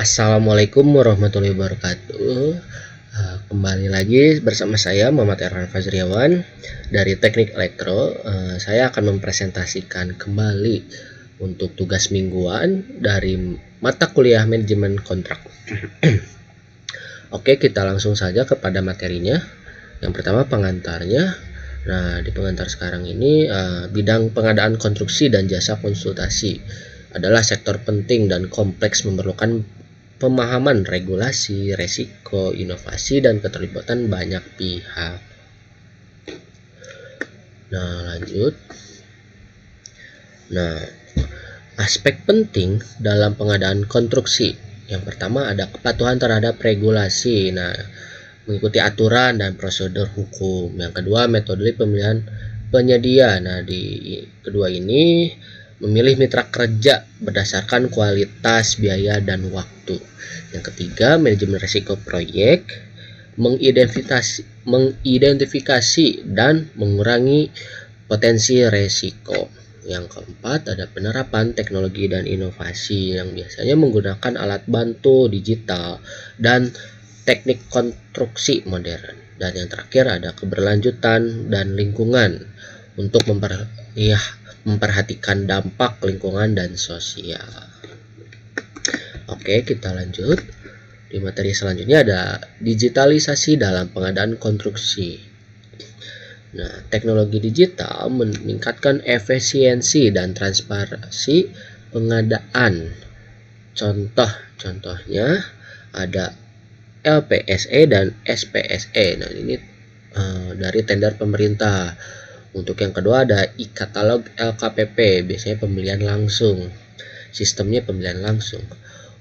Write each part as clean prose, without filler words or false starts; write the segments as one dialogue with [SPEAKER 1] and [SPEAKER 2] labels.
[SPEAKER 1] Assalamualaikum warahmatullahi wabarakatuh. Kembali lagi bersama saya Muhammad Erhan Fazriawan dari Teknik Elektro. Saya akan mempresentasikan kembali untuk tugas mingguan dari mata kuliah manajemen kontrak. Oke, kita langsung saja kepada materinya. Yang pertama pengantarnya. Nah, di pengantar sekarang ini bidang pengadaan konstruksi dan jasa konsultasi adalah sektor penting dan kompleks, memerlukan pemahaman regulasi, resiko, inovasi, dan keterlibatan banyak pihak. Nah, lanjut. Nah, aspek penting dalam pengadaan konstruksi. Yang pertama ada kepatuhan terhadap regulasi. Nah, mengikuti aturan dan prosedur hukum. Yang kedua, metode pemilihan penyedia. Nah, di kedua ini memilih mitra kerja berdasarkan kualitas, biaya, dan waktu. Yang ketiga, manajemen risiko proyek, mengidentifikasi dan mengurangi potensi risiko. Yang keempat, ada penerapan teknologi dan inovasi yang biasanya menggunakan alat bantu digital dan teknik konstruksi modern. Dan yang terakhir ada keberlanjutan dan lingkungan untuk memperhatikan dampak lingkungan dan sosial. Oke, kita lanjut. Di materi selanjutnya ada digitalisasi dalam pengadaan konstruksi. Nah, teknologi digital meningkatkan efisiensi dan transparansi pengadaan. Contohnya ada LPSE dan SPSE. Nah, ini dari tender pemerintah. Untuk yang kedua ada e-katalog LKPP, biasanya pembelian langsung. Sistemnya pembelian langsung.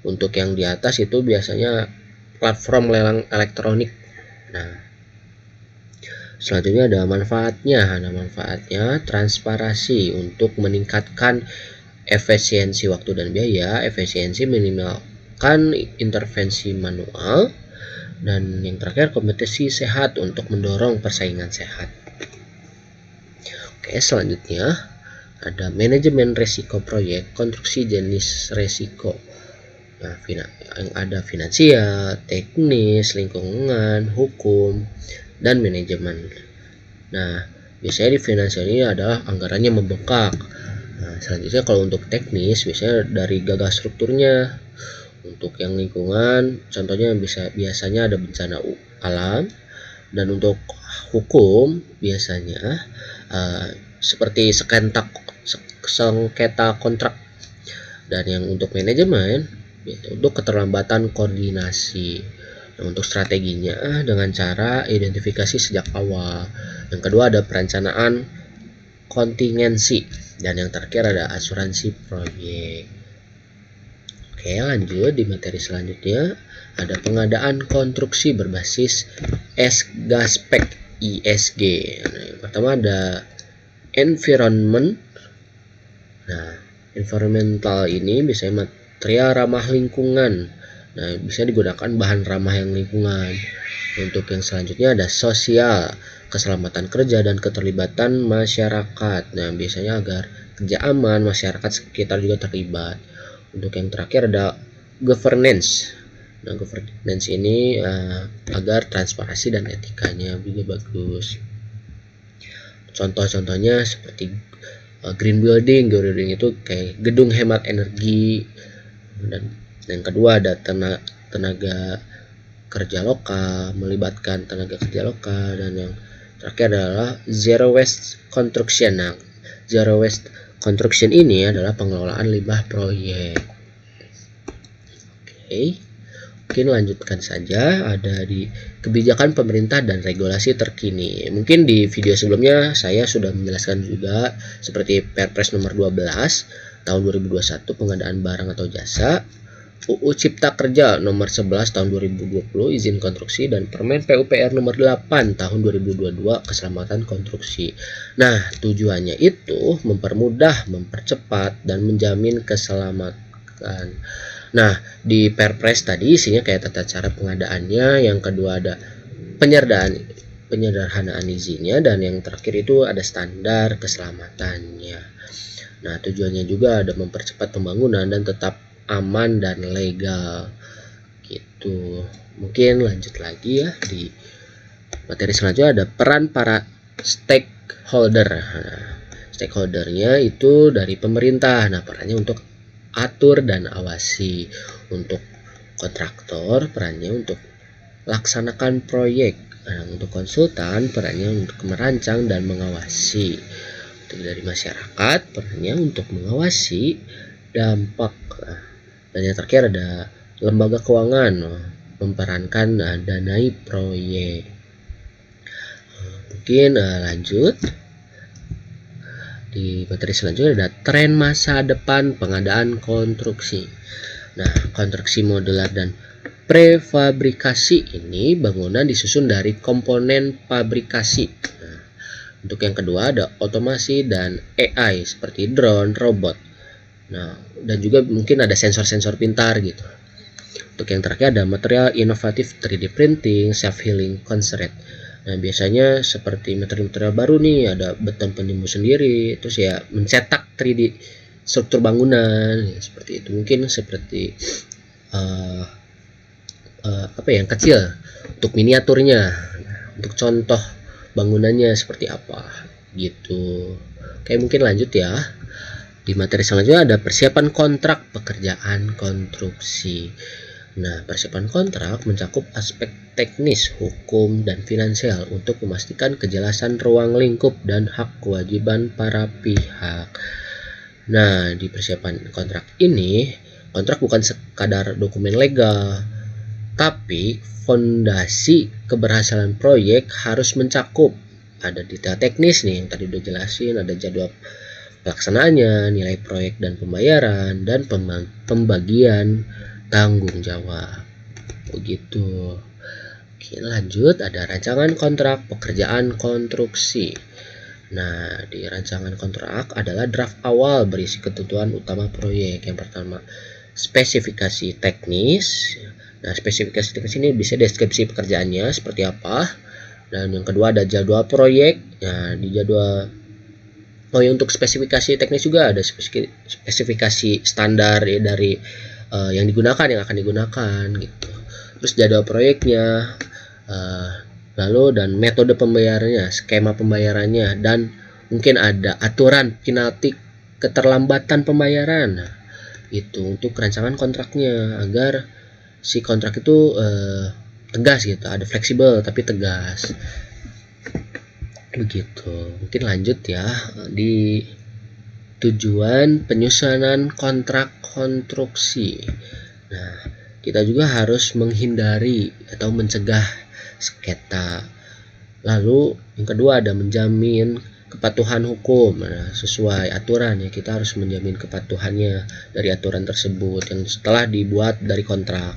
[SPEAKER 1] Untuk yang di atas itu biasanya platform lelang elektronik. Nah, selanjutnya ada manfaatnya. Nah, manfaatnya transparansi untuk meningkatkan efisiensi waktu dan biaya, efisiensi minimalkan intervensi manual, dan yang terakhir kompetisi sehat untuk mendorong persaingan sehat. Oke, selanjutnya ada manajemen risiko proyek, konstruksi jenis risiko. Nah, yang ada finansial, teknis, lingkungan, hukum, dan manajemen. Nah, biasanya di finansial ini adalah anggarannya membengkak. Nah, selanjutnya kalau untuk teknis biasanya dari gagas strukturnya. Untuk yang lingkungan contohnya biasanya ada bencana alam. Dan untuk hukum biasanya seperti sengketa kontrak. Dan yang untuk manajemen untuk keterlambatan koordinasi. Nah, untuk strateginya dengan cara identifikasi sejak awal. Yang kedua ada perencanaan kontingensi, dan yang terakhir ada asuransi proyek. Oke, lanjut di materi selanjutnya ada pengadaan konstruksi berbasis ESG. Nah, yang pertama ada environment. Nah, environmental ini biasanya material ramah lingkungan. Nah, bisa digunakan bahan ramah yang lingkungan. Untuk yang selanjutnya ada sosial, keselamatan kerja dan keterlibatan masyarakat. Nah, biasanya agar kerja aman, masyarakat sekitar juga terlibat. Untuk yang terakhir ada governance. Nah, governance ini agar transparansi dan etikanya juga bagus. Contoh-contohnya seperti green building itu kayak gedung hemat energi. Dan yang kedua ada tenaga kerja lokal, melibatkan tenaga kerja lokal. Dan yang terakhir adalah zero waste construction. Nah, zero waste construction ini adalah pengelolaan limbah proyek. Oke, mungkin lanjutkan saja. Ada di kebijakan pemerintah dan regulasi terkini. Mungkin di video sebelumnya saya sudah menjelaskan juga seperti Perpres nomor 12 tahun 2021 pengadaan barang atau jasa, UU Cipta Kerja nomor 11 tahun 2020 izin konstruksi, dan Permen PUPR nomor 8 tahun 2022 keselamatan konstruksi. Nah, tujuannya itu mempermudah, mempercepat, dan menjamin keselamatan. Nah, di Perpres tadi isinya kayak tata cara pengadaannya, yang kedua ada penyederhanaan izinnya, dan yang terakhir itu ada standar keselamatannya. Nah, tujuannya juga ada mempercepat pembangunan dan tetap aman dan legal gitu. Mungkin lanjut lagi ya, di materi selanjutnya ada peran para stakeholder. Nah, stakeholdernya itu dari pemerintah. Nah, perannya untuk atur dan awasi. Untuk kontraktor, perannya untuk laksanakan proyek. Nah, untuk konsultan, perannya untuk merancang dan mengawasi. Untuk dari masyarakat, perannya untuk mengawasi dampak. Nah, dan yang terakhir ada lembaga keuangan, memperankan danai proyek. Mungkin lanjut di materi selanjutnya ada tren masa depan pengadaan konstruksi. Nah, konstruksi modular dan prefabrikasi ini bangunan disusun dari komponen fabrikasi. Nah, untuk yang kedua ada otomasi dan AI seperti drone, robot. Nah, dan juga mungkin ada sensor-sensor pintar gitu. Untuk yang terakhir ada material inovatif 3D printing, self-healing concrete. Nah, biasanya seperti material-material baru nih, ada beton penimbun sendiri, terus ya mencetak 3D struktur bangunan, ya, seperti itu. Mungkin seperti apa yang kecil untuk miniaturnya, untuk contoh bangunannya seperti apa gitu. Oke, mungkin lanjut ya. Di materi selanjutnya ada persiapan kontrak pekerjaan konstruksi. Nah, persiapan kontrak mencakup aspek teknis, hukum, dan finansial untuk memastikan kejelasan ruang lingkup dan hak kewajiban para pihak. Nah, di persiapan kontrak ini, kontrak bukan sekadar dokumen legal, tapi fondasi keberhasilan proyek harus mencakup ada detail teknis nih yang tadi udah jelasin, ada jadwal pelaksanaannya, nilai proyek dan pembayaran, dan pembagian tanggung jawab. Begitu. Oke, lanjut ada rancangan kontrak pekerjaan konstruksi. Nah, di rancangan kontrak adalah draft awal berisi ketentuan utama proyek. Yang pertama, spesifikasi teknis. Nah, spesifikasi teknis ini bisa deskripsi pekerjaannya seperti apa. Dan yang kedua ada jadwal proyek. Nah, di jadwal untuk spesifikasi teknis juga ada spesifikasi standar ya, dari yang digunakan, yang akan digunakan gitu. Terus jadwal proyeknya, lalu dan metode pembayarannya, skema pembayarannya, dan mungkin ada aturan penalti keterlambatan pembayaran. Nah, itu untuk rancangan kontraknya agar si kontrak itu tegas gitu, ada fleksibel tapi tegas. Begitu. Mungkin lanjut ya di tujuan penyusunan kontrak konstruksi. Nah, kita juga harus menghindari atau mencegah sengketa. Lalu yang kedua ada menjamin kepatuhan hukum. Nah, sesuai aturan ya, kita harus menjamin kepatuhannya dari aturan tersebut yang setelah dibuat dari kontrak.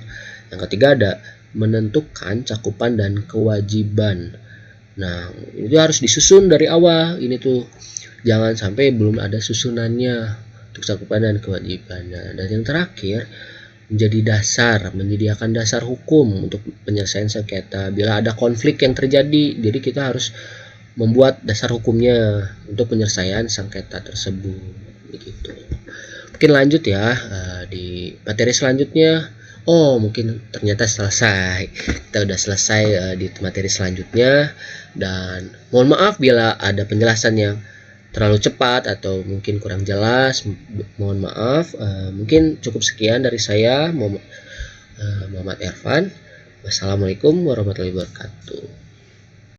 [SPEAKER 1] Yang ketiga ada menentukan cakupan dan kewajiban. Nah, itu harus disusun dari awal. Ini tuh jangan sampai belum ada susunannya untuk cakupan dan kewajiban. Nah, dan yang terakhir menjadi dasar, menyediakan dasar hukum untuk penyelesaian sengketa bila ada konflik yang terjadi. Jadi kita harus membuat dasar hukumnya untuk penyelesaian sengketa tersebut. Begitu. Mungkin lanjut ya di materi selanjutnya. Oh, mungkin ternyata selesai. Kita udah selesai di materi selanjutnya, dan mohon maaf bila ada penjelasan yang terlalu cepat atau mungkin kurang jelas. Mohon maaf. Mungkin cukup sekian dari saya, Muhammad Irfan. Wassalamualaikum warahmatullahi wabarakatuh.